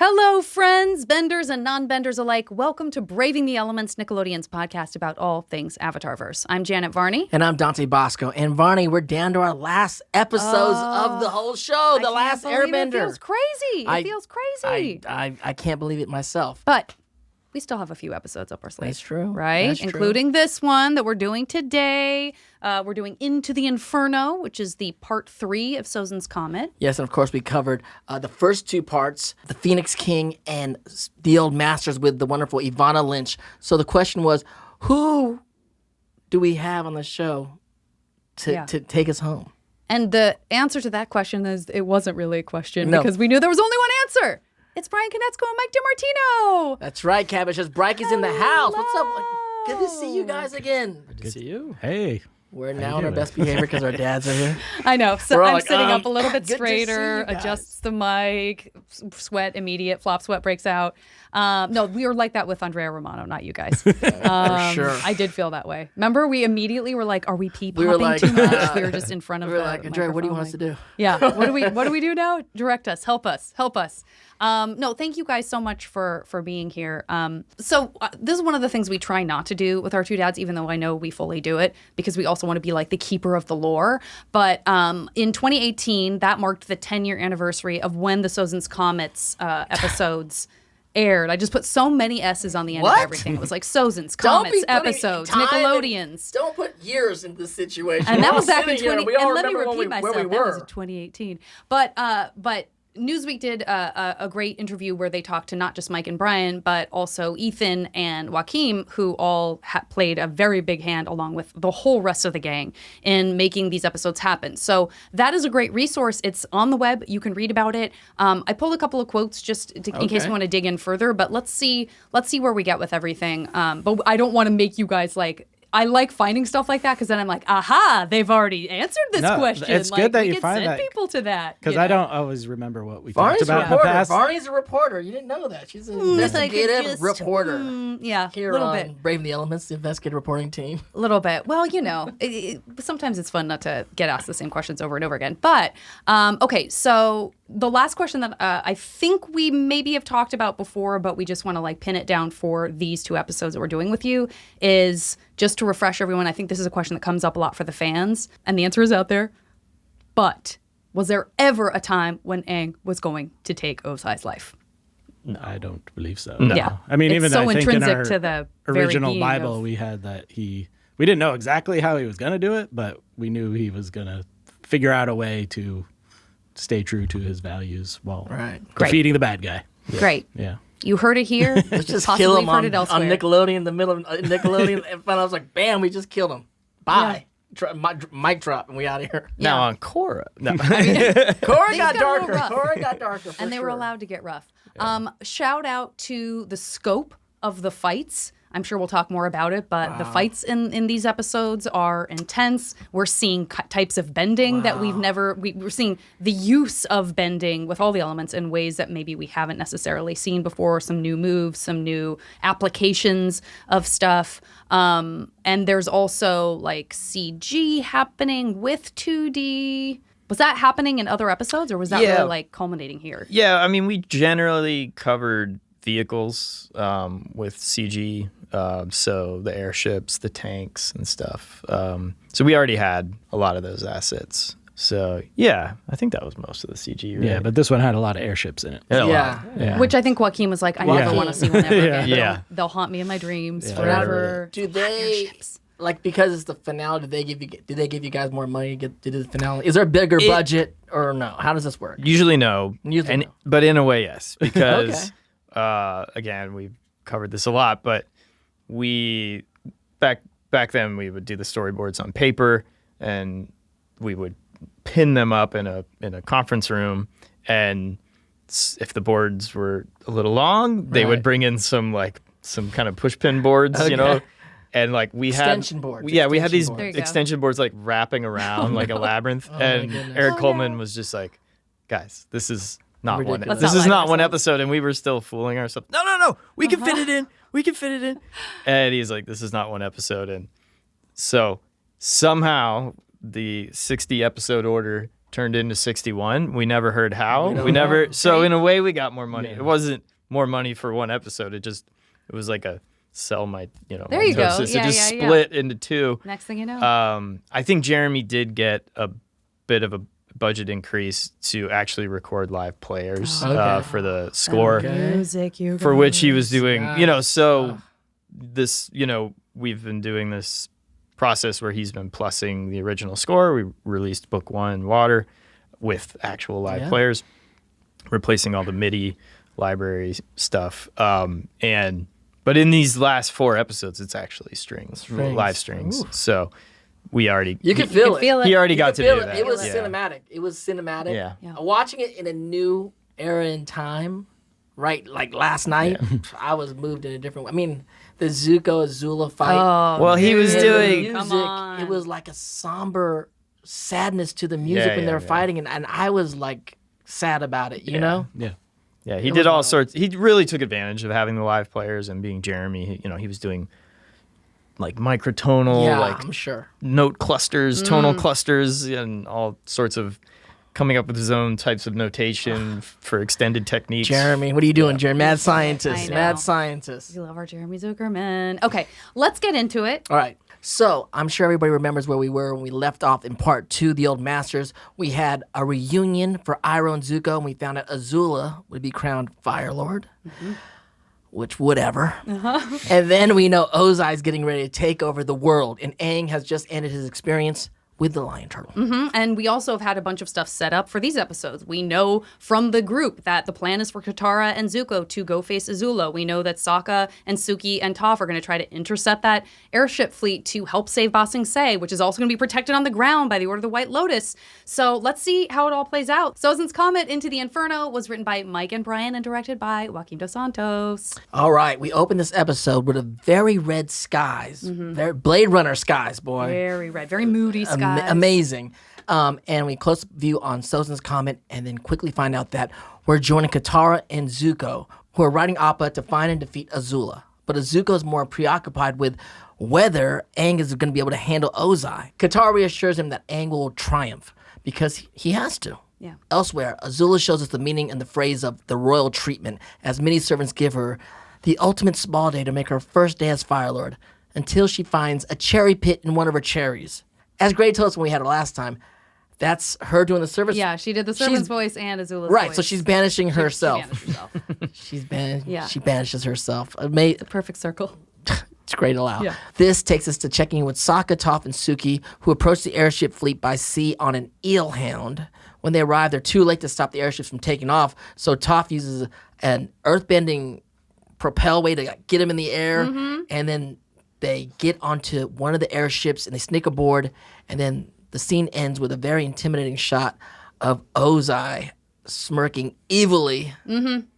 Hello, friends, benders and non-benders alike. Welcome to Braving the Elements, Nickelodeon's podcast about all things Avatarverse. I'm Janet Varney. And I'm Dante Basco. And Varney, we're down to our last episodes of the whole show, The Last Airbender. It feels crazy. It feels crazy. I can't believe it myself. But we still have a few episodes up our sleeve. That's true. Right? That's including this one that we're doing today. We're doing Into the Inferno, which is the part 3 of Sozin's Comet. Yes, and of course we covered the first 2 parts, the Phoenix King and the Old Masters with the wonderful Ivana Lynch. So the question was, who do we have on the show to take us home? And the answer to that question is it wasn't really a question because we knew there was only one answer. It's Brian Konecko and Mike DiMartino. That's right, Cabbage. Bryke is in the house. What's up? Good to see you guys again. Good to see you. Hey. We're now on our best behavior because our dads are here. I know. So I'm like, sitting up a little bit good to see straighter, you guys. adjusts the mic, sweat immediate, flop sweat breaks out. No, we were like that with Andrea Romano, not you guys. For sure. I did feel that way. Remember, we immediately were like, are we pee We were popping like, too much? We were just in front of We were the like, Andrea, what do you want us to do? Yeah. What do we do now? Direct us. Help us. Help us. No, thank you guys so much for being here. So this is one of the things we try not to do with our 2 dads, even though I know we fully do it because we also want to be like the keeper of the lore. But in 2018, that marked the 10-year anniversary of when the Sozin's Comets episodes aired. I just put so many S's on the end of everything. It was like Sozin's Comets episodes, Nickelodeons. Don't put years in this situation. And that was back in sitting here, 20. we all And let me remember repeat myself. where we That was were. in 2018. But Newsweek did a great interview where they talked to not just Mike and Brian, but also Ethan and Joaquin, who all played a very big hand along with the whole rest of the gang in making these episodes happen. So that is a great resource. It's on the web. You can read about it. I pulled a couple of quotes just in case you want to dig in further, but let's see where we get with everything. But I don't want to make you guys like... I like finding stuff like that because then I'm like, aha, they've already answered this question. It's good that you find send that. people to that. Because I don't always remember what we Varney's talked about in the reporter. past. Varney's a reporter. You didn't know that. She's an It's like investigative reporter. Yeah, a Here little on bit. Braving the Elements, the investigative reporting team. A little bit. Well, you know, sometimes it's fun not to get asked the same questions over and over again. But, okay, so the last question that I think we maybe have talked about before, but we just want to like pin it down for these 2 episodes that we're doing with you is just to refresh everyone. I think this is a question that comes up a lot for the fans, and the answer is out there. But was there ever a time when Aang was going to take Ozai's life? No, I don't believe so. No. Yeah. I mean, It's even so I think in intrinsic our to the very original being Bible, of- we had that we didn't know exactly how he was going to do it, but we knew he was going to figure out a way to stay true to his values while defeating the bad guy. Great. Yeah. You heard it here. Let's just Possibly kill him heard on it elsewhere. Nickelodeon in the middle of Nickelodeon. And I was like, bam, we just killed him. Bye. Mic drop, and we out of here. Yeah. Now on Korra. No. Korra got got a little darker. rough. Korra got darker. And they were allowed to get rough. Shout out to the scope of the fights. I'm sure we'll talk more about it, but the fights in these episodes are intense. We're seeing types of bending that we're seeing the use of bending with all the elements in ways that maybe we haven't necessarily seen before. Some new moves, some new applications of stuff. And there's also like CG happening with 2D. Was that happening in other episodes, or was that really like culminating here? Yeah, I mean, we generally covered vehicles with CG, so the airships, the tanks, and stuff. So we already had a lot of those assets. So yeah, I think that was most of the CG. Right? Yeah, but this one had a lot of airships in it. Yeah. Which I think Joaquin was like, I never want to see one ever again. Yeah. They'll haunt me in my dreams Yeah. forever. Do they like because it's the finale? Did they give you guys more money to do the finale? Is there a bigger budget or no? How does this work? Usually no. Usually no. But in a way, yes. Because, again, we've covered this a lot, but we, back then, we would do the storyboards on paper, and we would pin them up in a conference room, and if the boards were a little long, they would bring in some kind of push pin boards, you know? And like we Extension boards. we had these There you go. extension boards like wrapping around like a labyrinth. And goodness. Eric Coleman was just like, guys, this is not one. Ridiculous. This Let's is not lie not to one ourselves. episode, and we were still fooling ourselves. No, we can fit it in. We can fit it in. And he's like, this is not one episode, and so somehow the 60 episode order turned into 61. We never heard how. We never. So in a way, we got more money. It wasn't more money for one episode. It was like a sell my, There you go. mitosis. Yeah, It just yeah, split into two. Next thing you know. I think Jeremy did get a bit of a budget increase to actually record live players for the score, Music, you for which he was doing, Wow. this, we've been doing this process where he's been plussing the original score. We released book 1, Water, with actual live players, replacing all the MIDI library stuff. But in these last 4 episodes, it's actually strings. Live strings. Ooh. So we already... You can feel it. He already got to do that. It was cinematic. It was cinematic. Yeah. Watching it in a new era in time, right? Like last night, I was moved in a different way. I mean, the Zuko Azula fight. Oh, well, he was doing... Music, Come on. it was like a somber sadness to the music when they were fighting, and I was like sad about it, you know? Yeah. Yeah, he did all sorts. He really took advantage of having the live players and being Jeremy. He was doing like microtonal, like I'm sure. note clusters, tonal clusters, and all sorts of coming up with his own types of notation for extended techniques. Jeremy, what are you doing, Jeremy? Mad scientist. I know. Mad scientist. We love our Jeremy Zuckerman. Okay, let's get into it. All right. So I'm sure everybody remembers where we were when we left off in part 2, The Old Masters. We had a reunion for Iroh and Zuko, and we found out Azula would be crowned Fire Lord, which whatever. And then we know Ozai's getting ready to take over the world, and Aang has just ended his experience with the lion turtle. And we also have had a bunch of stuff set up for these episodes. We know from the group that the plan is for Katara and Zuko to go face Azula. We know that Sokka and Suki and Toph are going to try to intercept that airship fleet to help save Ba Sing Se, which is also going to be protected on the ground by the Order of the White Lotus. So let's see how it all plays out. Sozin's Comet, Into the Inferno, was written by Mike and Brian and directed by Joaquin Dos Santos. All right, we open this episode with a very red skies, very Blade Runner skies, boy. Very red, very moody skies. Amazing. And we close view on Sozin's Comet and then quickly find out that we're joining Katara and Zuko, who are riding Appa to find and defeat Azula. But Zuko is more preoccupied with whether Aang is going to be able to handle Ozai. Katara reassures him that Aang will triumph because he has to. Yeah. Elsewhere, Azula shows us the meaning and the phrase of the royal treatment, as many servants give her the ultimate small day to make her first day as Fire Lord, until she finds a cherry pit in one of her cherries. As Gray told us when we had it last time, that's her doing the service. Yeah, she did the servant's voice and Azula's voice. Right, so she's banishing herself. She banished herself. She banishes herself. The perfect circle. It's great to allow. Yeah. This takes us to checking in with Sokka, Toph, and Suki, who approach the airship fleet by sea on an eel hound. When they arrive, they're too late to stop the airships from taking off, so Toph uses an earthbending propel way to get him in the air, and then they get onto one of the airships and they sneak aboard, and then the scene ends with a very intimidating shot of Ozai smirking evilly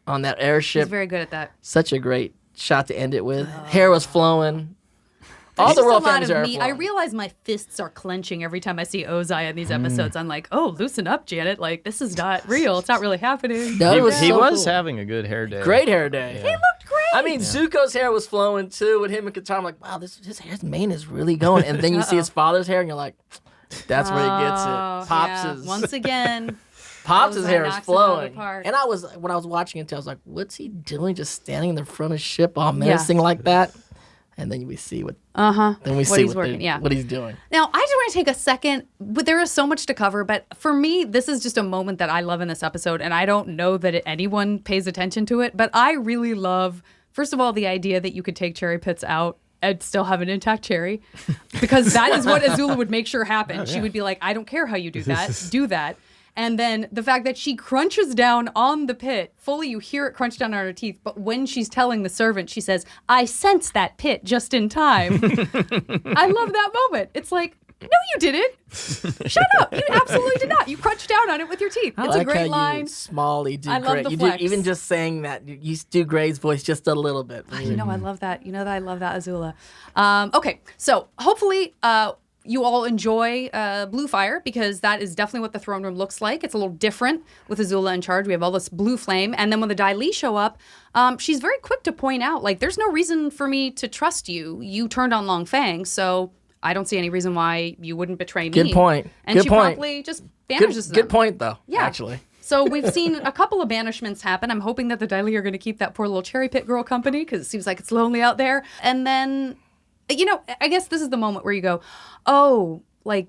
on that airship. He's very good at that. Such a great shot to end it with. Hair was flowing. All the royal families are flowing. I realize my fists are clenching every time I see Ozai in these episodes. I'm like, oh, loosen up, Janet. Like, this is not real. It's not really happening. No, it was He so was cool. having a good hair day. Great hair day. He looked great. I mean, Zuko's hair was flowing too with him and Katara. I'm like, wow, his mane is really going. And then you see his father's hair and you're like, that's where he gets it. Pops' Once again. Pops' Ozai hair is knocks him out of the flowing. park. And when I was watching it, I was like, what's he doing just standing in the front of the ship all menacing like that? And then we see what he's doing. Now, I just want to take a second, but there is so much to cover. But for me, this is just a moment that I love in this episode, and I don't know that anyone pays attention to it. But I really love, first of all, the idea that you could take cherry pits out and still have an intact cherry, because that is what Azula would make sure happened. She would be like, I don't care how you do that, do that. And then the fact that she crunches down on the pit, fully you hear it crunch down on her teeth, but when she's telling the servant, she says, I sensed that pit just in time. I love that moment. It's like, no, you didn't. Shut up. You absolutely did not. You crunched down on it with your teeth. It's a great line. You smally do I love Gray. the You flex. do, even just saying that, you do Gray's voice just a little bit. You know, I love that. You know that I love that, Azula. Okay, so hopefully you all enjoy Blue Fire, because that is definitely what the throne room looks like. It's a little different with Azula in charge. We have all this blue flame. And then when the Dai Li show up, she's very quick to point out, like, there's no reason for me to trust you. You turned on Long Fang, so I don't see any reason why you wouldn't betray me. Good point. And Good she point. promptly just banishes them. Good point, though. Yeah. Actually. So we've seen a couple of banishments happen. I'm hoping that the Daily are going to keep that poor little cherry pit girl company because it seems like it's lonely out there. And then, I guess this is the moment where you go, oh, like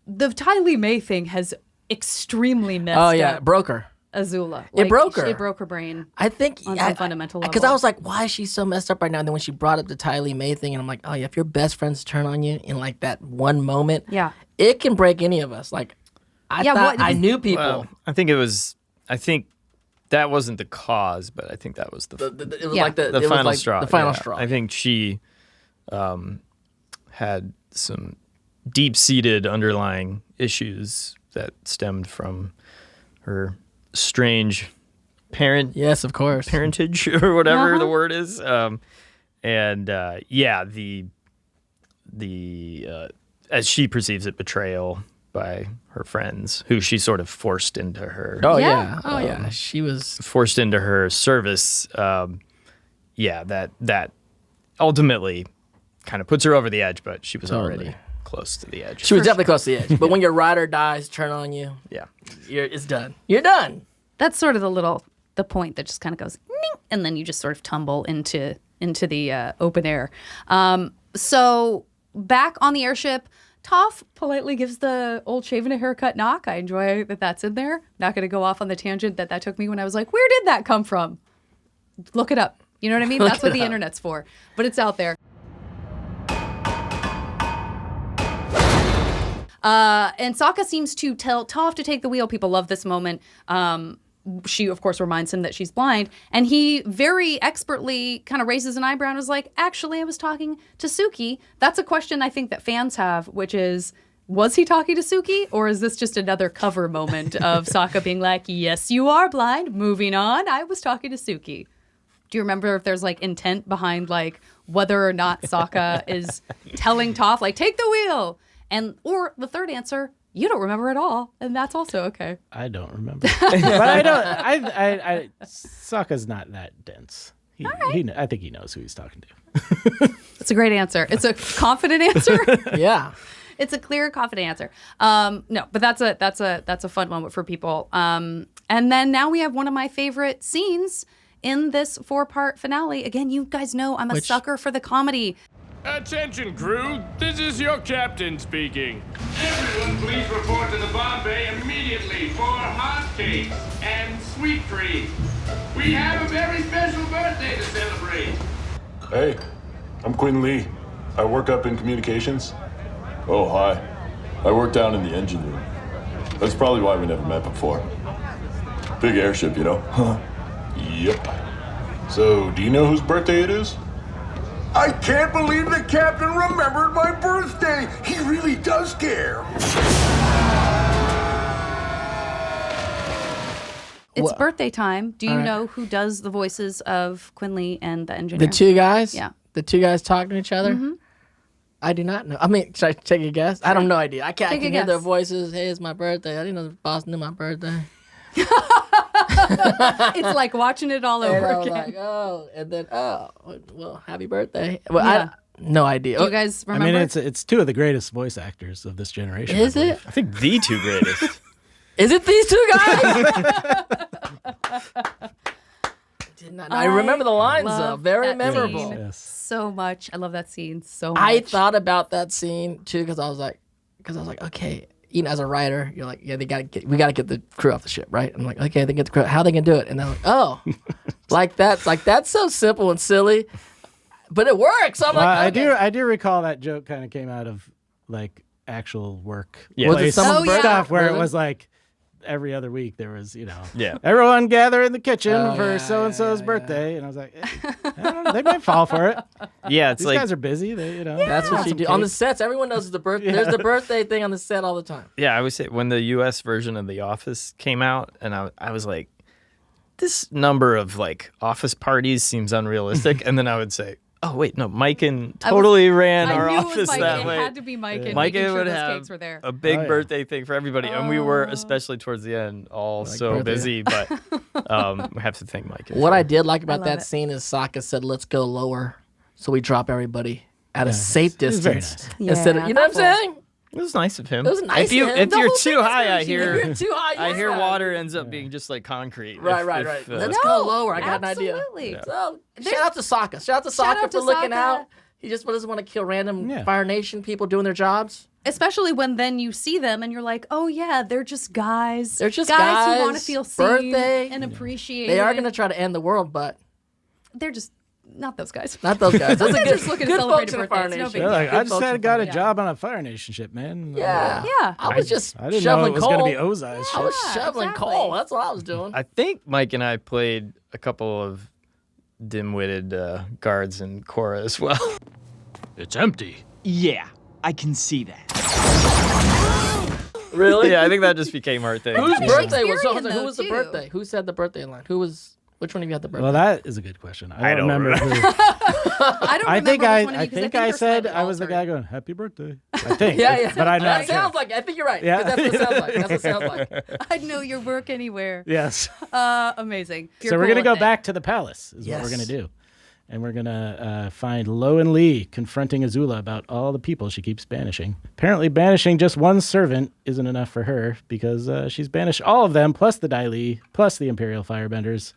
the Ty Lee May thing has extremely messed up. Oh, yeah. Broke her. Azula. It broke her. It broke her brain. I think on some fundamental level. Because I was like, why is she so messed up right now? And then when she brought up the Ty Lee May thing, and I'm like, oh yeah, if your best friends turn on you in like that one moment, it can break any of us. Like, I knew people. Well, I think that wasn't the cause, but I think that was the it was like the final straw. The final straw. I think she had some deep-seated underlying issues that stemmed from her strange yes, of course, parentage or whatever the word is, the as she perceives it, betrayal by her friends, who she sort of forced into her. Oh yeah, she was forced into her service. That ultimately kind of puts her over the edge, but she was already close to the edge. She was definitely close to the edge. But when your ride or dies turn on you, it's done. You're done. That's sort of the point that just kind of goes, ning, and then you just sort of tumble into the open air. So back on the airship, Toph politely gives the old shaven a haircut knock. I enjoy that that's in there. Not going to go off on the tangent that took me when I was like, where did that come from? Look it up. You know what I mean? That's what the internet's for. But it's out there. And Sokka seems to tell Toph to take the wheel. People love this moment. She, of course, reminds him that she's blind. And he very expertly kind of raises an eyebrow and is like, actually, I was talking to Suki. That's a question I think that fans have, which is, was he talking to Suki? Or is this just another cover moment of Sokka being like, yes, you are blind. Moving on. I was talking to Suki. Do you remember if there's like intent behind like whether or not Sokka is telling Toph, like, take the wheel? Or the third answer, you don't remember at all, and that's also okay. I don't remember, but I don't. Sokka's not that dense. I think he knows who he's talking to. It's a great answer. It's a confident answer. Yeah, it's a clear, confident answer. No, but that's a fun moment for people. And then now we have one of my favorite scenes in this 4-part finale. Again, you guys know I'm a sucker for the comedy. Attention, crew. This is your captain speaking. Everyone, please report to the bomb bay immediately for hot cakes and sweet treats. We have a very special birthday to celebrate. Hey, I'm Quinn Lee. I work up in communications. Oh, hi. I work down in the engine room. That's probably why we never met before. Big airship, you know? Huh? Yep. So, do you know whose birthday it is? I can't believe the captain remembered my birthday. He really does care. It's birthday time. Do you know who does the voices of Quinley and the engineer? The two guys? Yeah. The two guys talking to each other? Mm-hmm. I do not know. I mean, should I take a guess? Sure. I have no idea. I can hear guess. their voices. Hey, it's my birthday. I didn't know the boss knew my birthday. It's like watching it all over and I was again. like, oh, and then, well, happy birthday. Well, no idea. Do you guys remember? I mean, it's two of the greatest voice actors of this generation. Is it? I think the two greatest. Is it these two guys? I remember the lines though. Very memorable. Yes. So much. I love that scene so much. I thought about that scene too because I was like, okay. Even as a writer, you're like, yeah, we got to get the crew off the ship, right? I'm like, okay, they get the crew. How are they gonna do it? And they're like, oh, that's so simple and silly, but it works. I'm like, okay. I do recall that joke kind of came out of like actual work. Yeah. Was it someone's birthday? Stuff where Really? it was like every other week there was, everyone gather in the kitchen for so and so's birthday, and I was like, I don't know, they might fall for it. Yeah, it's These like guys are busy. They, That's what you do on the sets. Everyone knows the birthday. There's the birthday thing on the set all the time. Yeah, I would say when the U.S. version of The Office came out, and I was like, this number of like office parties seems unrealistic, and then I would say, oh wait, no, Mikan totally ran our office that way. It had to be Mikan. Mikan would those have cakes were there. a big birthday thing for everybody, and we were, especially towards the end, all so birthday. busy. But we have to thank Mikan. What I did like about love that it. scene is Sokka said, "Let's go lower," so we drop everybody at a safe It was very distance. nice. Instead of, you know what I'm saying? It was nice of him. It was nice If you of him. if The you're whole too thing is high, very I hear If you're too high, I hear yeah. water ends up being just like concrete. Right. Let's go lower. I got an idea. Absolutely. So, shout out to Sokka. Shout out to Shout Sokka out for to looking Sokka. out. He just doesn't want to kill random Fire Nation people doing their jobs. Especially when then you see them and you're like, oh yeah, they're just guys. They're just guys guys. who want to feel seen Birthday. and appreciated. They are going to try to end the world, but they're just not those guys. not those guys. Those Those are guys are just looking to good celebrate folks a in the birthday. Fire It's no Nation. big They're like, Good I just folks had in got a Fire job on a Fire Nation ship, man. Yeah. Yeah. I was just I didn't know shoveling it was coal. going to be Ozai's I ship. was shoveling exactly. coal. That's what I was doing. I think Mike and I played a couple of dim-witted guards in Korra as well. It's empty. Yeah, I can see that. Really? Yeah, I think that just became our thing. Whose Pretty birthday was? Shakespearean, Who though, was the too. birthday? Who said the birthday line? Which one of you had the birthday? Well, that is a good question. I don't remember. Who. I don't I remember think which I one of you, I 'cause think they're I said slightly I was the altered. guy going happy birthday. I think. yeah. But I'm not That sure. sounds like. I think you're right. Yeah. That's what it sounds like. That's what it sounds like. I'd know your work anywhere. Yes. Amazing. If So you're we're cool gonna go with it. back to the palace. Is what we're Yes. gonna do, and we're gonna find Lo and Lee confronting Azula about all the people she keeps banishing. Apparently, banishing just one servant isn't enough for her because she's banished all of them, plus the Dai Li, plus the Imperial Firebenders.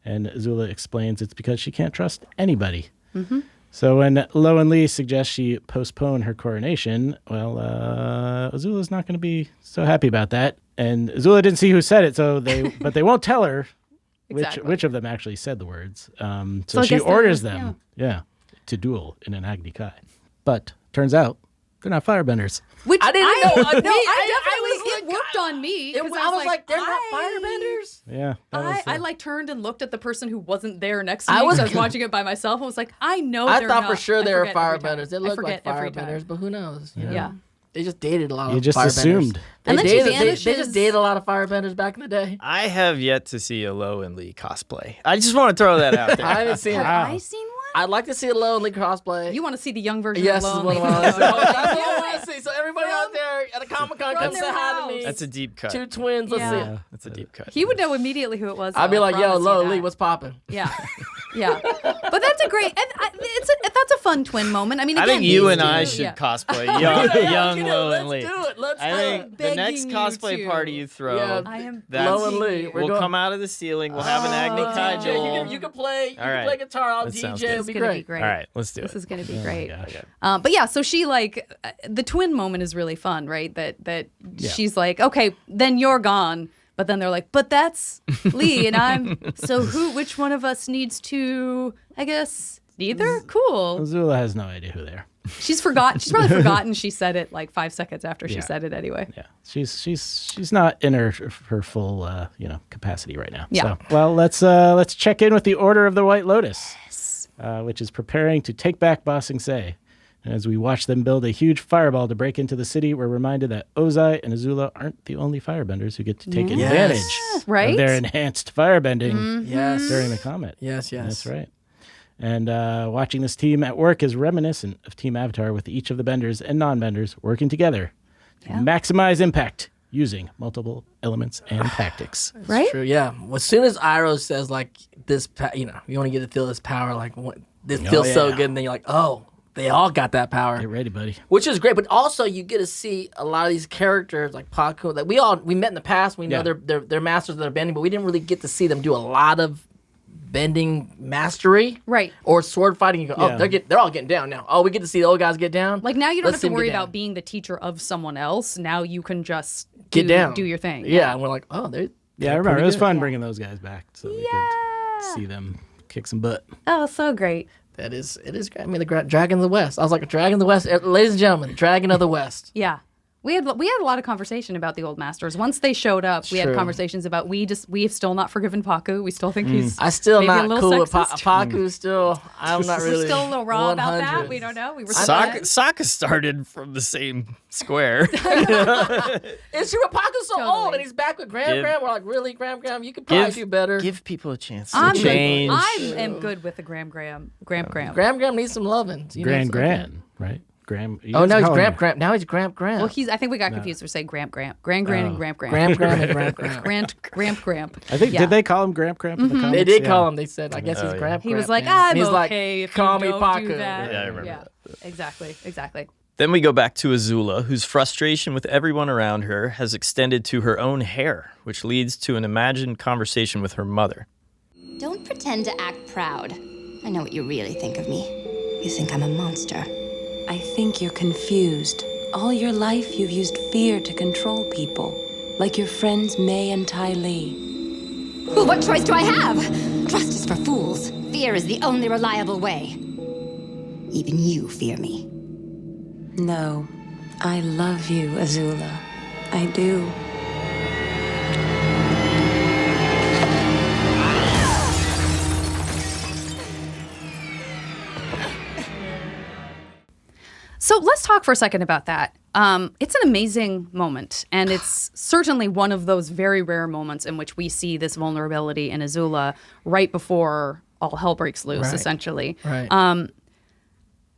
And Azula explains it's because she can't trust anybody. Mm-hmm. So when Lo and Lee suggest she postpone her coronation, well, Azula's not going to be so happy about that. And Azula didn't see who said it, but they won't tell her Exactly. which of them actually said the words. So So I she guess they're- orders them, to duel in an Agni Kai. But turns out they're not firebenders. Which I didn't know. No, I definitely. was It worked on me. I 'cause was like, they're not firebenders. Yeah, that was, I like turned and looked at the person who wasn't there next to me. I was 'cause I was watching it by myself. I was like, I know. I they're thought not. for sure I they were forget every time. firebenders. They I look like forget every time. firebenders, but who knows? You know? Yeah. They just dated a lot of You just firebenders. assumed. And then she They vanishes. just dated a lot of firebenders back in the day. I have yet to see a Lo and Lee cosplay. I just want to throw that out there. I haven't seen it. Have I seen one? I'd like to see a lonely cosplay. You want to see the young version Yes, of is Lonely? what I want to see. No, no, That's no. what I want to see. So everybody out there at a Comic-Con From come say their hi to house. me. That's a deep cut. Two twins. Let's see it. That's a deep cut. He would know immediately who it was. I'd be though, I like, yo, promise you Lo, that. Lee, what's popping? Yeah, yeah. But that's a great. That's a fun twin moment. I mean, I again, think you these and I two- should yeah. cosplay young Lo and Lee. Let's do it. Let's I do think it. the next begging you cosplay to. party you throw, Yeah. I am that's- Lo and Lee. We're we'll going. come out of the ceiling. We'll have an Agni Kai DJ, duel. you can play. You All can right. play guitar. I'll That sounds DJ. good. It'll It's be gonna great. be great. All right, let's do This it. is gonna be great. gosh. But yeah, so she the twin moment is really fun, right? That she's like, okay, then you're gone. But then they're like, but that's Lee and I'm. So which one of us needs to? I guess neither. Cool. Azula has no idea who they are. She's forgotten. She's probably forgotten she said it like 5 seconds after she Yeah. said it anyway. Yeah, she's not in her full capacity right now. Yeah. So, well, let's check in with the Order of the White Lotus, which is preparing to take back Ba Sing Se. And as we watch them build a huge fireball to break into the city, we're reminded that Ozai and Azula aren't the only firebenders who get to take advantage Right? of their enhanced firebending Yes. during the comet. Yes. That's right. And watching this team at work is reminiscent of Team Avatar, with each of the benders and non-benders working together to maximize impact using multiple elements and tactics. Right? True. Yeah. Well, as soon as Iroh says like this, you want to get to feel this power, like this feels so yeah. good, and then you're like, oh, they all got that power. Get ready, buddy. Which is great, but also you get to see a lot of these characters like Paku that we met in the past. We know they're masters of their bending, but we didn't really get to see them do a lot of bending mastery, Right. Or sword fighting. You go, Yeah. oh, they're all getting down now. Oh, we get to see the old guys get down. Like now you don't Let's have see to 'em worry get down. about being the teacher of someone else. Now you can just Get down, do your thing. Yeah, and we're like, oh, they. Yeah, I remember. It was fun bringing those guys back so we could see them kick some butt. Oh, so great. It is great. I mean, the Dragon of the West. I was like, Dragon of the West, ladies and gentlemen, Dragon of the West. Yeah. We had a lot of conversation about the old masters. Once they showed up, we had True. conversations about we have still not forgiven Paku. We still think he's I still maybe a not little cool with sexist. Paku. Still, I'm not really. We're still a little raw about that. 100. We don't know. We were Sokka started from the same square. It's true, but Paku's so Totally. old, and he's back with Graham. Give- We're like, really, Graham? You could probably do better. Give people a chance to I'm change. Good. I am good with the Graham. Graham needs some loving. He needs some- Gran, right? Graham. Oh, now he's call him- Graham. Now he's Graham. Well, I think we got confused. We're saying Gran and Gran. Graham and Graham. Graham. I think, Yeah. did they call him Graham in the comics? They did Yeah. call him. They said, I guess he's yeah. Graham. He was Graham like, now. I'm And he's okay like, if call you me don't Paku. do that. Yeah, I remember Yeah. that. Exactly. Then we go back to Azula, whose frustration with everyone around her has extended to her own hair, which leads to an imagined conversation with her mother. Don't pretend to act proud. I know what you really think of me. You think I'm a monster. I think you're confused. All your life, you've used fear to control people, like your friends May and Ty Lee. Well, what choice do I have? Trust is for fools. Fear is the only reliable way. Even you fear me. No, I love you, Azula. I do. So let's talk for a second about that. It's an amazing moment, and it's certainly one of those very rare moments in which we see this vulnerability in Azula right before all hell breaks loose, essentially. Right.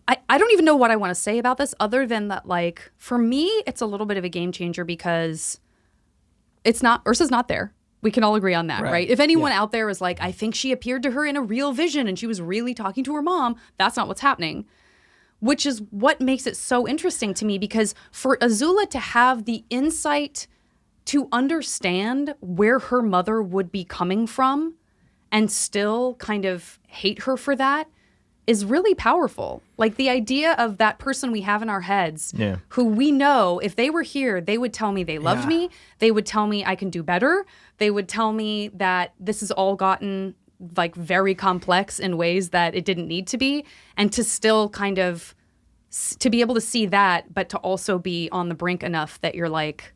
I don't even know what I want to say about this other than that, like, for me, it's a little bit of a game changer because Ursa's not there. We can all agree on that, right? If anyone out there is like, I think she appeared to her in a real vision and she was really talking to her mom, that's not what's happening. Which is what makes it so interesting to me, because for Azula to have the insight to understand where her mother would be coming from and still kind of hate her for that is really powerful. Like the idea of that person we have in our heads who we know if they were here, they would tell me they loved me. They would tell me I can do better. They would tell me that this has all gotten like very complex in ways that it didn't need to be. And to still kind of, to be able to see that, but to also be on the brink enough that you're like,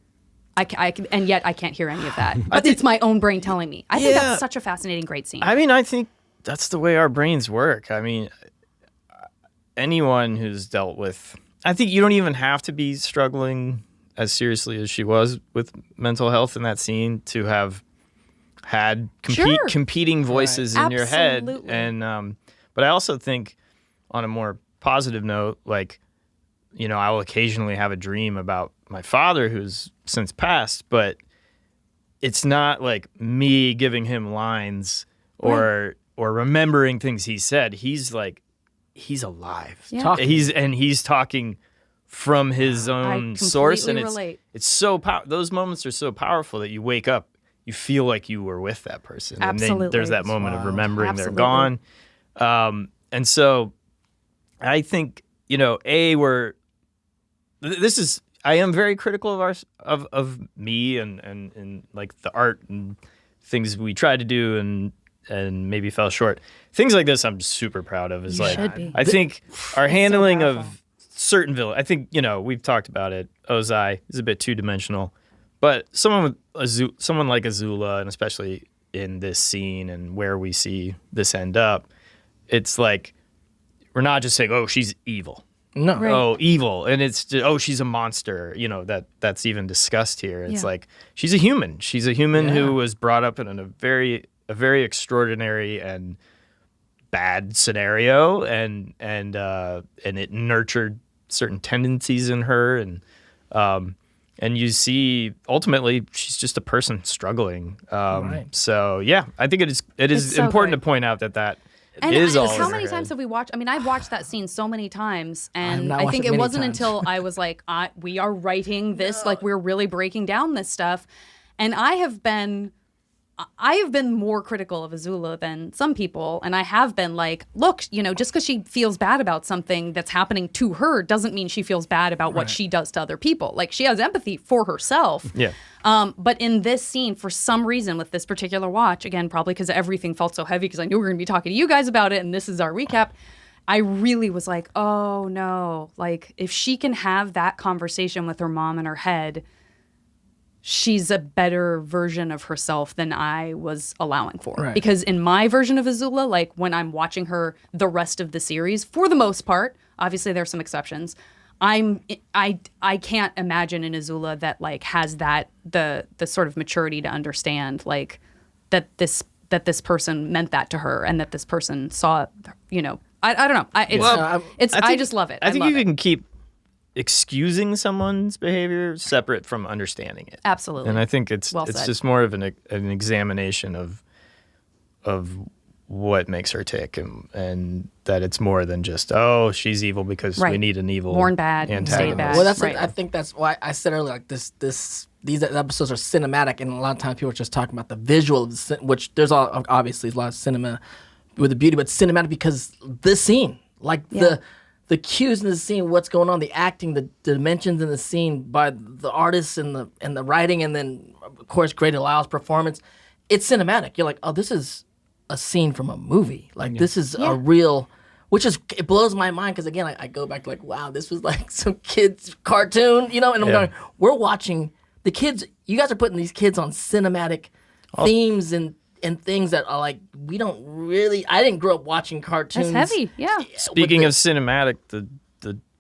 and yet I can't hear any of that. But it's my own brain telling me. I think that's such a fascinating, great scene. I mean, I think that's the way our brains work. I mean, anyone who's dealt with, I think you don't even have to be struggling as seriously as she was with mental health in that scene to have had competing voices in your head. And, but I also think on a more positive note, like, you know, I will occasionally have a dream about my father who's since passed, but it's not like me giving him lines or remembering things he said. He's like, he's alive. Yeah. He's talking from his own source, and it's so those moments are so powerful that you wake up, you feel like you were with that person. Absolutely. And then there's that moment of remembering they're gone. And so I think, you know, I am very critical of me and like the art and things we tried to do and maybe fell short. Things like this I'm super proud of. Is like, I think our handling of certain villains, I think, you know, we've talked about it. Ozai is a bit two-dimensional, but someone like Azula, and especially in this scene and where we see this end up, it's like we're not just saying, oh, she's evil. No. Right. Oh, evil. And it's just, oh, she's a monster. You know, that's even discussed here. It's like she's a human. She's a human who was brought up in a very extraordinary and bad scenario, and it nurtured certain tendencies in her, and you see ultimately she's just a person struggling. So yeah, I think it is so important great. to point out that And is all how in many her times head. have we watched? I mean, I've watched that scene so many times, and not I watched think it it many wasn't times. until I was like, we are writing this, like we're really breaking down this stuff. And I have been more critical of Azula than some people, and I have been like, look, you know, just because she feels bad about something that's happening to her doesn't mean she feels bad about what she does to other people. Like, she has empathy for herself. Yeah. But in this scene, for some reason, with this particular watch, again, probably because everything felt so heavy, because I knew we were going to be talking to you guys about it, and this is our recap, I really was like, oh no, like, if she can have that conversation with her mom in her head, she's a better version of herself than I was allowing for. Right. Because in my version of Azula, like when I'm watching her the rest of the series, for the most part, obviously there's some exceptions, I can't imagine an Azula that like has that the sort of maturity to understand like that this person meant that to her, and that this person saw, you know, I don't know. I just love it. I think love you it. can keep excusing someone's behavior separate from understanding it. Absolutely. And I think it's Well said. just more of an examination of what makes her tick, and that it's more than just, oh, she's evil because we need an evil born bad, stay bad. Well, I think that's why I said earlier, like these episodes are cinematic, and a lot of times people are just talking about the visual, which there's obviously a lot of cinema with the beauty, but cinematic because this scene, like the cues in the scene, what's going on, the acting, the dimensions in the scene by the artists and the writing, and then of course Grady Lyle's performance, it's cinematic. You're like, oh, this is a scene from a movie. Like this is a real, it blows my mind because again, I go back to like, wow, this was like some kids cartoon, and I'm going, we're watching the kids. You guys are putting these kids on cinematic themes and things that are like, I didn't grow up watching cartoons. That's heavy, yeah. Speaking of cinematic, the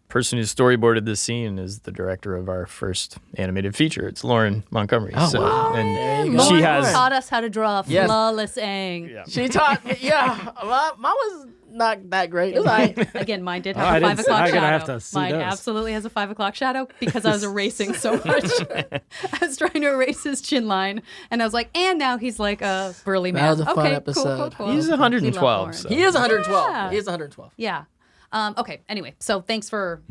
person who storyboarded this scene is the director of our first animated feature. It's Lauren Montgomery. Oh, wow. And Lauren she has taught us how to draw flawless Aang. Yeah. She taught me, mine was not that great. It was Again, mine did have a 5 o'clock shadow. Have to see mine those. absolutely has a 5 o'clock shadow because I was erasing so much. I was trying to erase his chin line, and I was like, and now he's like a burly man. That was a fun episode. Cool. He's 112. So. He is 112. Yeah. He is 112. Yeah. Okay. Anyway, so thanks for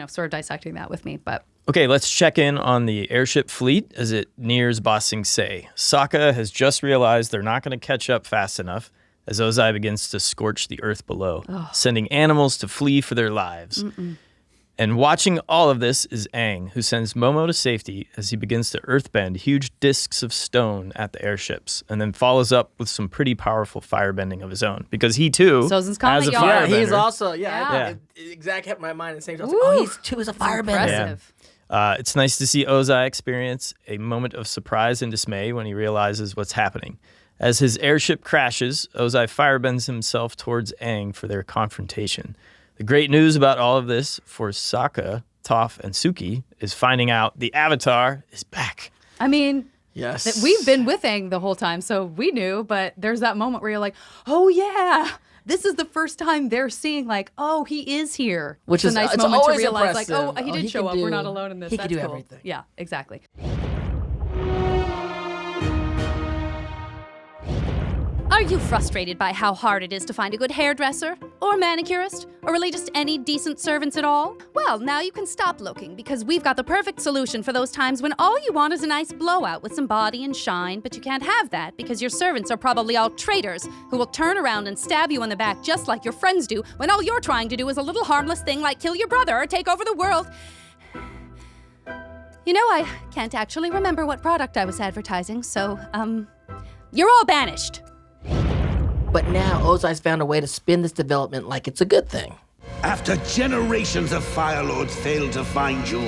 sort of dissecting that with me, but. Okay, let's check in on the airship fleet as it nears Ba Sing Se. Sokka has just realized they're not going to catch up fast enough as Ozai begins to scorch the earth below, sending animals to flee for their lives. And watching all of this is Aang, who sends Momo to safety as he begins to earthbend huge discs of stone at the airships, and then follows up with some pretty powerful firebending of his own, because he too Sozin's has a Comet, y'all. firebender. Yeah, he's also, exactly kept my mind in the same time. He's too as a firebender. Impressive. It's nice to see Ozai experience a moment of surprise and dismay when he realizes what's happening. As his airship crashes, Ozai firebends himself towards Aang for their confrontation. The great news about all of this for Sokka, Toph, and Suki is finding out the Avatar is back. I mean, yes, we've been with Aang the whole time, so we knew, but there's that moment where you're like, oh yeah, this is the first time they're seeing like, oh, he is here. Which it's is a nice it's moment to always realize like, impressive. oh, he did show up. We're not alone in this. He That's can do cool. everything. Yeah, exactly. Are you frustrated by how hard it is to find a good hairdresser, or manicurist, or really just any decent servants at all? Well, now you can stop looking, because we've got the perfect solution for those times when all you want is a nice blowout with some body and shine, but you can't have that because your servants are probably all traitors who will turn around and stab you in the back just like your friends do when all you're trying to do is a little harmless thing like kill your brother or take over the world. You know, I can't actually remember what product I was advertising, so, you're all banished. But now Ozai's found a way to spin this development like it's a good thing. After generations of Fire Lords failed to find you,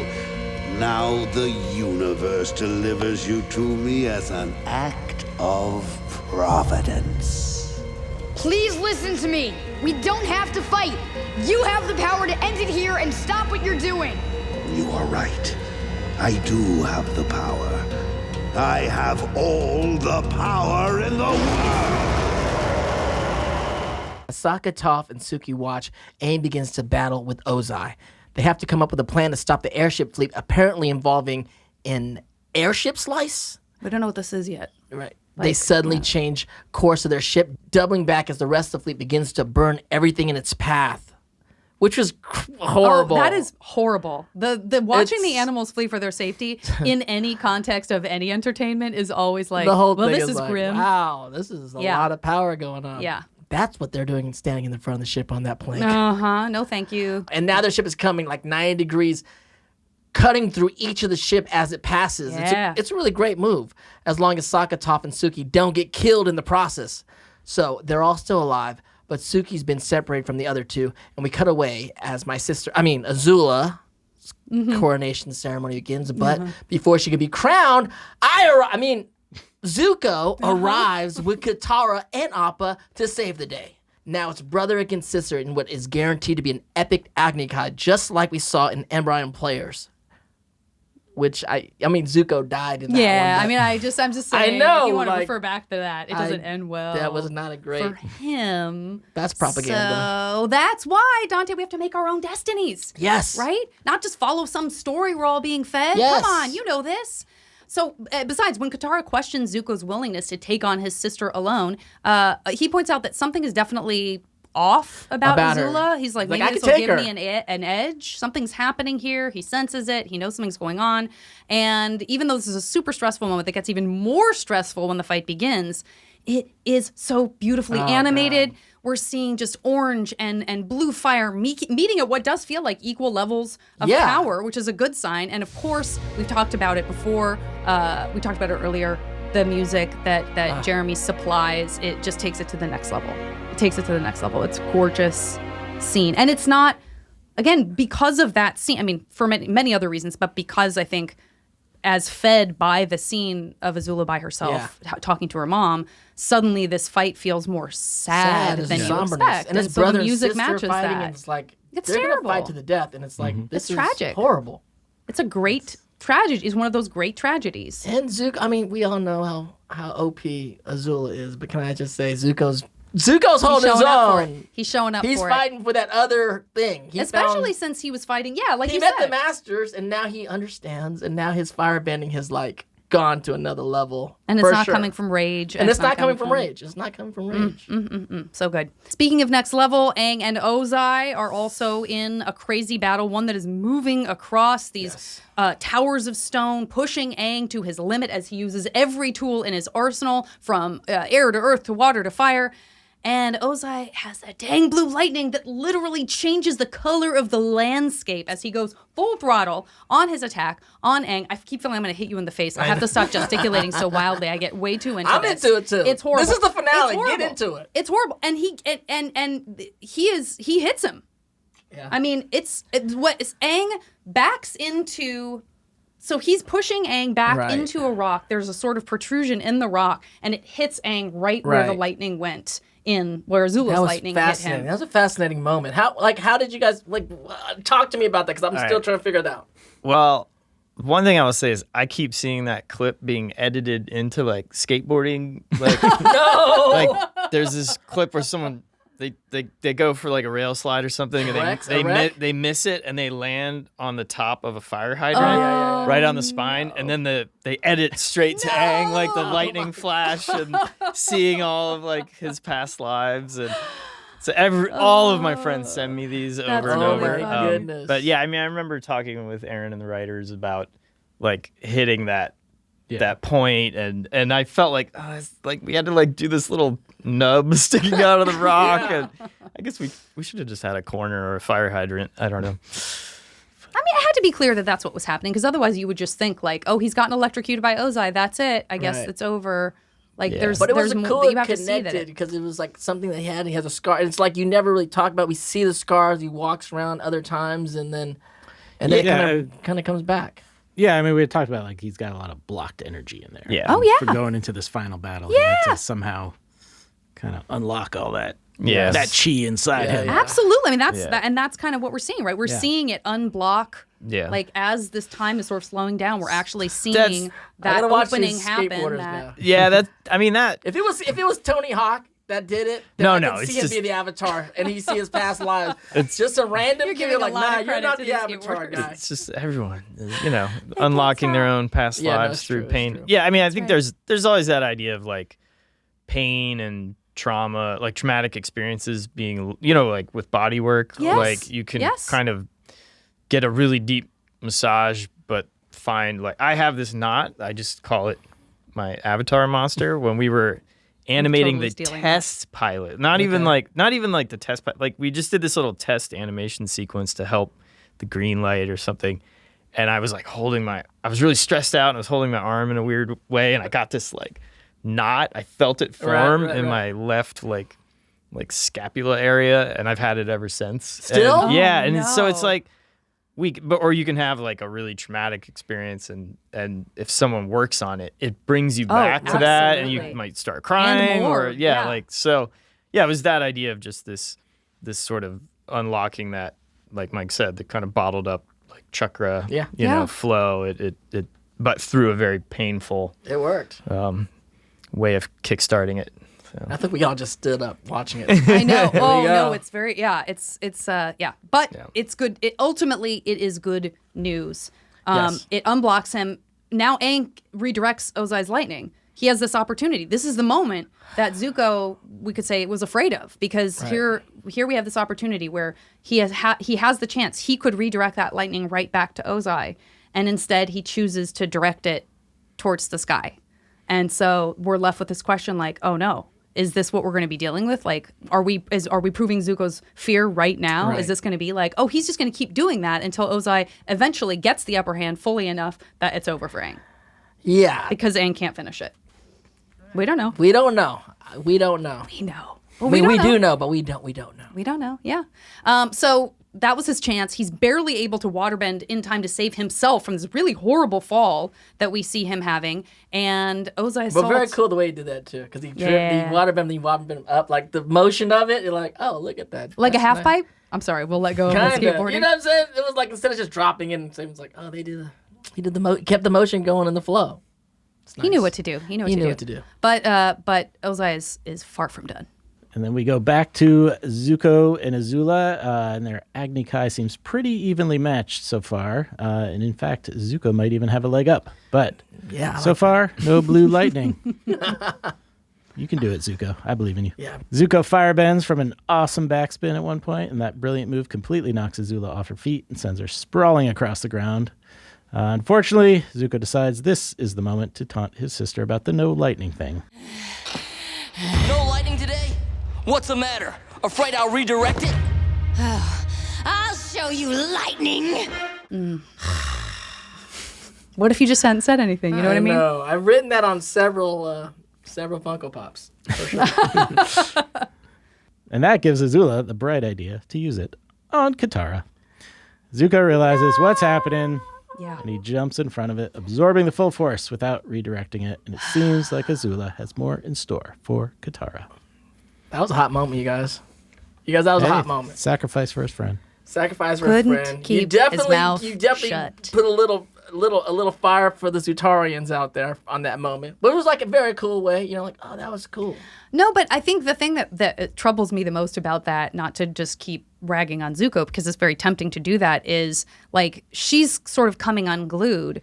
now the universe delivers you to me as an act of providence. Please listen to me. We don't have to fight. You have the power to end it here and stop what you're doing. You are right. I do have the power. I have all the power in the world. Sokka, Toph, and Suki watch. Aang begins to battle with Ozai. They have to come up with a plan to stop the airship fleet, apparently involving an airship slice. We don't know what this is yet. Right. They suddenly change course of their ship, doubling back as the rest of the fleet begins to burn everything in its path, which was horrible. Oh, that is horrible. The watching the animals flee for their safety in any context of any entertainment is always like, the whole well, thing this is like, grim. Wow, this is a lot of power going on. Yeah. That's what they're doing standing in the front of the ship on that plank. No thank you. And now their ship is coming like 90 degrees, cutting through each of the ship as it passes. Yeah. It's a really great move, as long as Sokka, Toph, and Suki don't get killed in the process. So they're all still alive, but Suki's been separated from the other two, and we cut away as Azula, coronation ceremony begins, but before she could be crowned, Zuko arrives with Katara and Appa to save the day. Now it's brother against sister in what is guaranteed to be an epic Agni Kai, just like we saw in Embryon Players. Which Zuko died in that one. Yeah, I'm just saying. I know. If you want to refer back to that, it doesn't end well. That was not a great. For him. That's propaganda. So that's why, Dante, we have to make our own destinies. Yes. Right? Not just follow some story we're all being fed. Yes. Come on, you know this. So besides, when Katara questions Zuko's willingness to take on his sister alone, he points out that something is definitely off about Azula. Her. He's like, I maybe this could will take give her. me an edge. Something's happening here. He senses it. He knows something's going on. And even though this is a super stressful moment that gets even more stressful when the fight begins, it is so beautifully animated. God. We're seeing just orange and blue fire meeting at what does feel like equal levels of power, which is a good sign. And of course, we've talked about it before. We talked about it earlier. The music that Jeremy supplies, it just takes it to the next level. It takes it to the next level. It's a gorgeous scene. And it's not, again, because of that scene, I mean, for many other reasons, but because I think as fed by the scene of Azula by herself, talking to her mom, suddenly this fight feels more sad than you expect. And his so brother the music and sister matches fighting, that. and it's like, it's they're terrible. going to fight to the death. And it's like, this It's is tragic. horrible. It's a great tragedy. It's one of those great tragedies. And Zuko, I mean, we all know how OP Azula is, but can I just say Zuko's holding his own. He's showing up He's for fighting for that other thing. Especially since he was fighting, like he you met said. the masters, and now he understands, and now his firebending has like gone to another level. And it's not coming from rage. And it's not coming from rage. It's not coming from rage. So good. Speaking of next level, Aang and Ozai are also in a crazy battle, one that is moving across these towers of stone, pushing Aang to his limit as he uses every tool in his arsenal, from air to earth to water to fire. And Ozai has that dang blue lightning that literally changes the color of the landscape as he goes full throttle on his attack on Aang. I keep feeling I'm going to hit you in the face. I have to stop gesticulating so wildly. I get way too into I'm this. into it too. It's horrible. This is the finale. It's horrible. Get into it. It's horrible. And he hits him. Yeah. I mean, it's Aang backs into. So he's pushing Aang back into a rock. There's a sort of protrusion in the rock, and it hits Aang right where the lightning went in, where Azula's lightning hit him. That was a fascinating moment. How did you guys talk to me about that? Because I'm still trying to figure it out. Well, one thing I will say is I keep seeing that clip being edited into like skateboarding. Like, no, like there's this clip where someone they go for like a rail slide or something, and they miss it and they land on the top of a fire hydrant right on the spine, and then they edit straight to Aang, like the lightning flash and seeing all of like his past lives. And so all of my friends send me these over and over. My goodness. But yeah, I mean, I remember talking with Aaron and the writers about like hitting that point, and I felt like it's like we had to like do this little nub sticking out of the rock, and I guess we should have just had a corner or a fire hydrant. I don't know. I mean, it had to be clear that that's what was happening, because otherwise you would just think like, oh, he's gotten electrocuted by Ozai. That's it. I guess it's over. Like but it was cool you have to see connected because it was like something that he had. He has a scar. And it's like you never really talk about. We see the scars. He walks around other times, and then it kind of comes back. Yeah, I mean, we had talked about like he's got a lot of blocked energy in there. Yeah. Oh yeah. For going into this final battle, he had to somehow kind of unlock all that. Yeah. That chi inside him. Absolutely. I mean, that's kind of what we're seeing, right? We're seeing it unblock. Yeah. Like as this time is sort of slowing down, we're actually seeing that opening happen. That If it was Tony Hawk that did it, then I could see him be the Avatar, and he see his past lives. It's just a random kid. You're like, nah, you're not the Avatar guy. It's just everyone, unlocking their own past lives through pain. Yeah, I mean, I think there's always that idea of like pain and trauma, like traumatic experiences being, like with body work, like you can kind of get a really deep massage, but find like I have this knot. I just call it my avatar monster. When we were animating the test pilot, not even like the test pilot, like we just did this little test animation sequence to help the green light or something, and I was like I was really stressed out, and I was holding my arm in a weird way, and I got this like knot. I felt it form in my left like scapula area, and I've had it ever since. Still? So it's like or you can have like a really traumatic experience, and if someone works on it, it brings you back to that, and you might start crying, or it was that idea of just this sort of unlocking that, like Mike said, the kind of bottled up like chakra, flow. It but through a very painful. It worked. Way of kickstarting it. So. I think we all just stood up watching it. I know. Oh no, it's very but it's good. Ultimately it is good news. It unblocks him. now Aang redirects Ozai's lightning. He has this opportunity. This is the moment that Zuko, we could say, was afraid of, because here we have this opportunity where he has the chance. He could redirect that lightning right back to Ozai, and instead he chooses to direct it towards the sky. And so we're left with this question like, oh no, is this what we're going to be dealing with? Like, are we proving Zuko's fear right now? Is this going to be like, oh, he's just going to keep doing that until Ozai eventually gets the upper hand fully enough that it's over for Aang? Yeah. Because Aang can't finish it. We don't know. We don't know. We don't know. We know. Well, we do know, but we don't know. We don't know. Yeah. So that was his chance. He's barely able to waterbend in time to save himself from this really horrible fall that we see him having. And Ozai But very cool the way he did that too, because he waterbended him up. Like the motion of it, you're like, oh, look at that. Like That's a half nice. pipe. I'm sorry. We'll let go of the skateboarding. You know what I'm saying? It was like instead of just dropping in, it was like, oh, kept the motion going in the flow. Nice. He knew what to do. He knew what to do. But Ozai is far from done. And then we go back to Zuko and Azula, and their Agni Kai seems pretty evenly matched so far. And in fact, Zuko might even have a leg up. But so far, no blue lightning. You can do it, Zuko. I believe in you. Yeah. Zuko firebends from an awesome backspin at one point, and that brilliant move completely knocks Azula off her feet and sends her sprawling across the ground. Unfortunately, Zuko decides this is the moment to taunt his sister about the no lightning thing. No lightning today? What's the matter? Afraid I'll redirect it? I'll show you lightning. What if you just hadn't said anything? You know what I mean? No, I've written that on several Funko Pops. For sure. And that gives Azula the bright idea to use it on Katara. Zuko realizes what's happening. Yeah. And he jumps in front of it, absorbing the full force without redirecting it. And it seems like Azula has more in store for Katara. That was a hot moment, you guys. That was a hot moment. Sacrifice for his friend. Sacrifice for his friend. Keep you definitely his mouth shut. Put a little fire for the Zutarians out there on that moment. But it was like a very cool way. You know, like, oh, that was cool. No, but I think the thing that troubles me the most about that, not to just keep ragging on Zuko, because it's very tempting to do that, is like she's sort of coming unglued,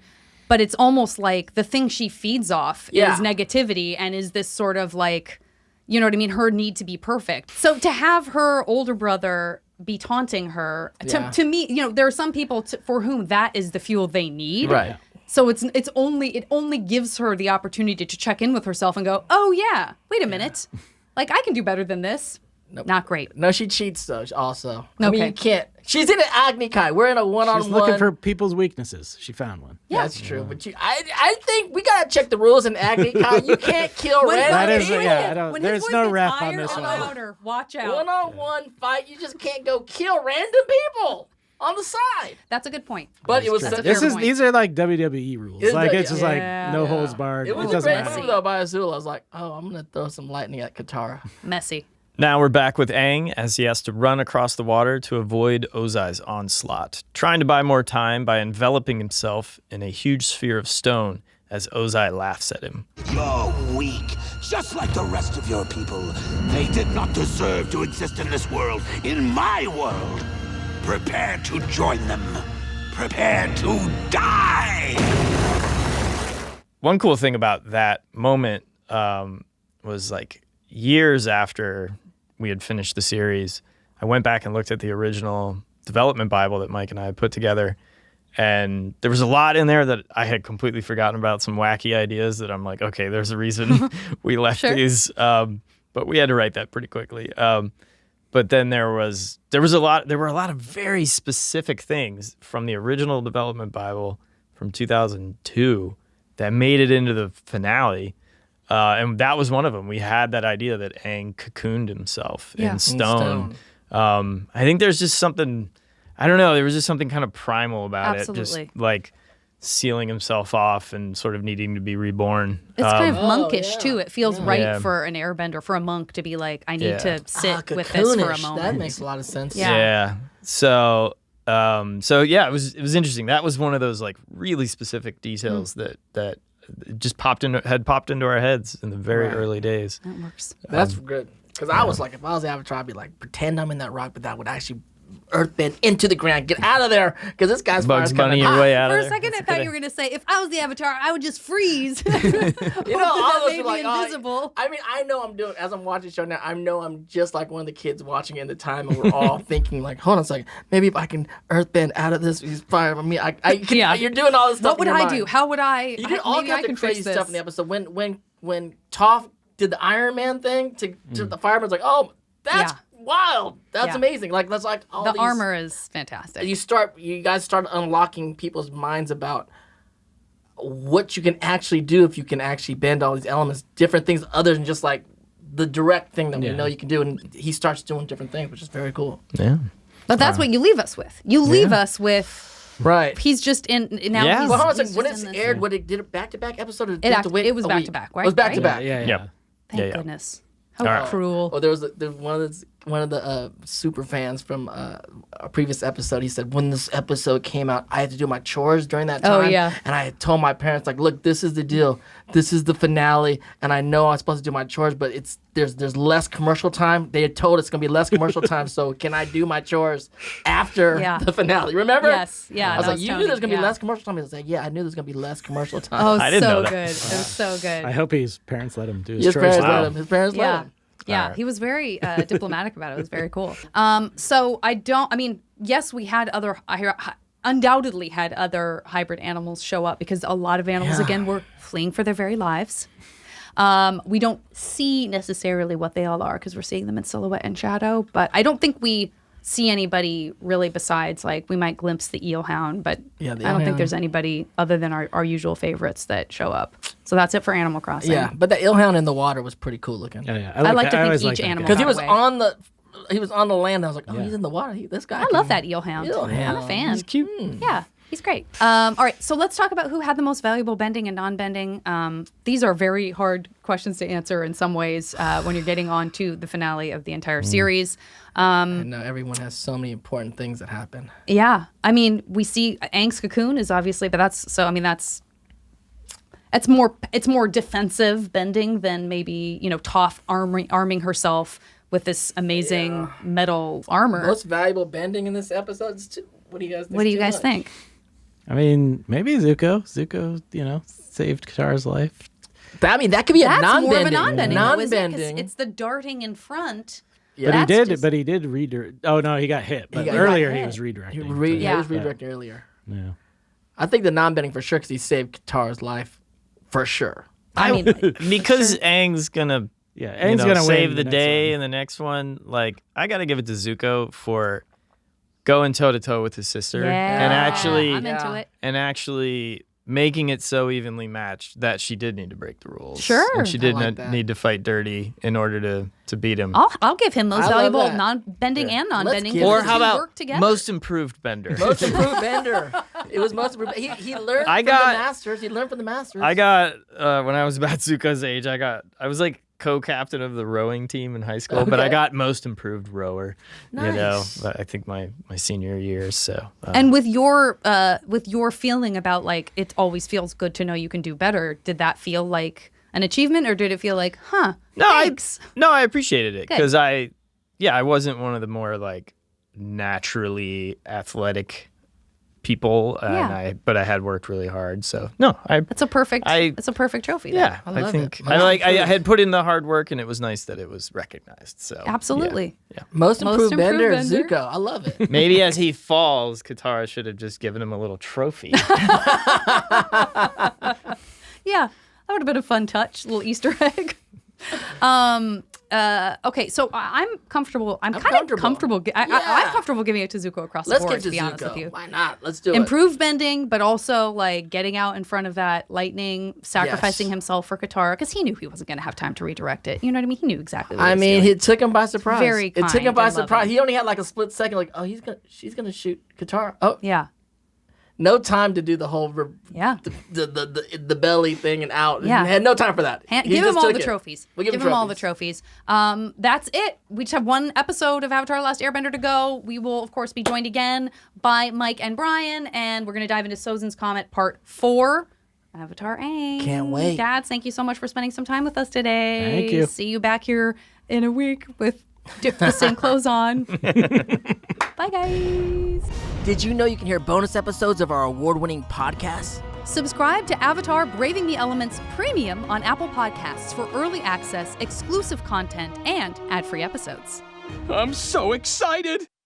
but it's almost like the thing she feeds off is negativity and is this sort of like, you know what I mean, her need to be perfect. So to have her older brother be taunting her, to me, you know, there are some people for whom that is the fuel they need. Right. So it only gives her the opportunity to check in with herself and go, oh yeah, wait a minute, like I can do better than this. Nope. Not great. No, she cheats though. Also, okay. I mean, you can't. She's in an Agni Kai. We're in a one-on-one. She's looking for people's weaknesses. She found one. Yeah, that's true. But I think we gotta check the rules in Agni Kai. You can't kill random people. There's no ref on this one. Louder. Watch out. One-on-one fight. You just can't go kill random people on the side. That's a good point. But it was these are like WWE rules. It's just like no holds barred. It was a great move though by Azula. I was like, oh, I'm gonna throw some lightning at Katara. Messy. Now we're back with Aang as he has to run across the water to avoid Ozai's onslaught, trying to buy more time by enveloping himself in a huge sphere of stone as Ozai laughs at him. You're weak, just like the rest of your people. They did not deserve to exist in this world, in my world. Prepare to join them. Prepare to die! One cool thing about that moment was like years after we had finished the series, I went back and looked at the original development Bible that Mike and I had put together. And there was a lot in there that I had completely forgotten about, some wacky ideas that I'm like, okay, there's a reason we left these. But we had to write that pretty quickly. But then there were a lot of very specific things from the original development Bible from 2002 that made it into the finale. And that was one of them. We had that idea that Aang cocooned himself in stone. I think there's just something, I don't know, there was just something kind of primal about it. Just like sealing himself off and sort of needing to be reborn. It's kind of monkish too. It feels right for an airbender, for a monk to be like, I need to sit with this for a moment. That makes a lot of sense. Yeah. So yeah, it was interesting. That was one of those like really specific details that just had popped into our heads in the very early days. That works. That's good. Because I was like, if I was Avatar, I'd be like, pretend I'm in that rock, but that would actually earthbend into the ground. Get out of there, because this guy's Bugs fire's coming. Bunny your way out For of a there. second, I thought you were going to say, if I was the Avatar, I would just freeze. You know, all of us made are me like, invisible. I mean, I know I'm doing, as I'm watching the show now, I know I'm just like one of the kids watching it in the time, and we're all thinking like, hold on a second, maybe if I can earthbend out of this, he's fire. I mean, you're doing all this stuff. What would I do? How would I? You did all maybe I kinds can of crazy fix this. stuff in the episode. When Toph did the Iron Man thing to the fireman's like, oh, that's wild. That's amazing. Like that's like all The these, armor is fantastic. You guys start unlocking people's minds about what you can actually do if you can actually bend all these elements, different things other than just like the direct thing that we know you can do. And he starts doing different things, which is very cool. Yeah. But that's what you leave us with. You leave us with. Right. He's just in now. Yeah. He's, Well, hold on a he's second. When just it in this- aired, did it back-to-back episode? Or did It you have to wait it was a back week? to back, right? It was back to back. Yeah. Yep. Thank Yeah. goodness. How All right. cruel. Well, there was one of the super fans from a previous episode. He said when this episode came out, I had to do my chores during that time. Oh, yeah. And I had told my parents like, look, this is the deal. This is the finale, and I know I'm supposed to do my chores, but there's less commercial time. They had told it's gonna be less commercial time, so can I do my chores after the finale? Remember? Yes. Yeah. I was that like, you Tony. knew there's gonna be Yeah. less commercial time. He was like, yeah, I knew there's gonna be less commercial time. Oh, I didn't so know that. good. It was so good. I hope his parents let him do his His chores. parents though. let him. His parents let Yeah. him. Yeah, Alright. he was very diplomatic about it. It was very cool. So yes, we had undoubtedly had other hybrid animals show up because a lot of animals, again, were fleeing for their very lives. We don't see necessarily what they all are because we're seeing them in silhouette and shadow, but I don't think we see anybody really besides, like, we might glimpse the eelhound, but Yeah, the I don't think eelhound. there's anybody other than our usual favorites that show up. So that's it for Animal Crossing. Yeah, but the eelhound in the water was pretty cool looking. Yeah. I like to think always each liked that animal guy. Because he got was away. he was on the land. I was like, oh, he's in the water. This guy. I love that eelhound. Eelhound. I'm a fan. He's cute. Yeah, he's great. All right, so let's talk about who had the most valuable bending and non-bending. These are very hard questions to answer in some ways when you're getting on to the finale of the entire series. I know everyone has so many important things that happen. Yeah, I mean, we see Aang's cocoon is obviously, but it's more defensive bending than maybe Toph arming herself with this amazing metal armor. Most valuable bending in this episode. What do you guys think? What do you guys think? I mean, maybe Zuko. Zuko, saved Katara's life. I mean, that could be a That's non-bending. more of a non-bending. though, isn't it? 'Cause Non-bending. it's the darting in front. Yeah. But he did redirect. Oh no, he got hit. But got earlier hit. he was redirecting. He to- was Yeah. redirecting earlier. Yeah. I think the non-bending for sure because he saved Katara's life for sure. I mean, Because Aang's gonna Aang's gonna save win the next day one. in the next one. Like, I gotta give it to Zuko for going toe to toe with his sister and actually I'm into it. and actually making it so evenly matched that she did need to break the rules. Sure. And she did I like not that. need to fight dirty in order to beat him. I'll give him most I love valuable that. non-bending and non-bending. give because it Or the how two about work together. most improved bender? Most improved bender. It was most improved. He learned I from got- the masters. He learned from the masters. I got when I was about Zuko's age, I was like co-captain of the rowing team in high school, but I Okay. got most improved rower. Nice. But I think my senior year. So And with your feeling about, like, it always feels good to know you can do better, did that feel like an achievement, or did it feel like, thanks? I appreciated it Good. because I wasn't one of the more like naturally athletic people, but I had worked really hard. So It's a perfect trophy. then. yeah, I I love think it. I had put in the hard work, and it was nice that it was recognized. So Absolutely. yeah. most improved bender, improved bender. Zuko. I love it. Maybe as he falls, Katara should have just given him a little trophy. Yeah, that would have been a fun touch, little Easter egg. Okay, so I'm comfortable. I'm kind of comfortable. I'm comfortable giving it to Zuko across Let's the board. give it To be to honest with Zuko. you, Why not? Let's do it. improved bending, but also like getting out in front of that lightning, sacrificing himself for Katara because he knew he wasn't going to have time to redirect it. You know what I mean? He knew exactly. What he was doing. it took him by surprise. Very It took kind him by and loving. surprise. He only had like a split second. Like, oh, she's gonna shoot Katara. Oh, Yeah. no time to do the whole Yeah. the belly thing and out. Yeah. He had no time for that. He Give him just all took the it. trophies. We'll give him all the trophies. That's it. We just have one episode of Avatar: Last Airbender to go. We will, of course, be joined again by Mike and Brian, and we're going to dive into Sozin's Comet Part 4. Avatar Aang. Can't wait. Dads, thank you so much for spending some time with us today. Thank you. See you back here in a week with the same clothes on. Bye, guys. Did you know you can hear bonus episodes of our award-winning podcast? Subscribe to Avatar Braving the Elements Premium on Apple Podcasts for early access, exclusive content, and ad-free episodes. I'm so excited!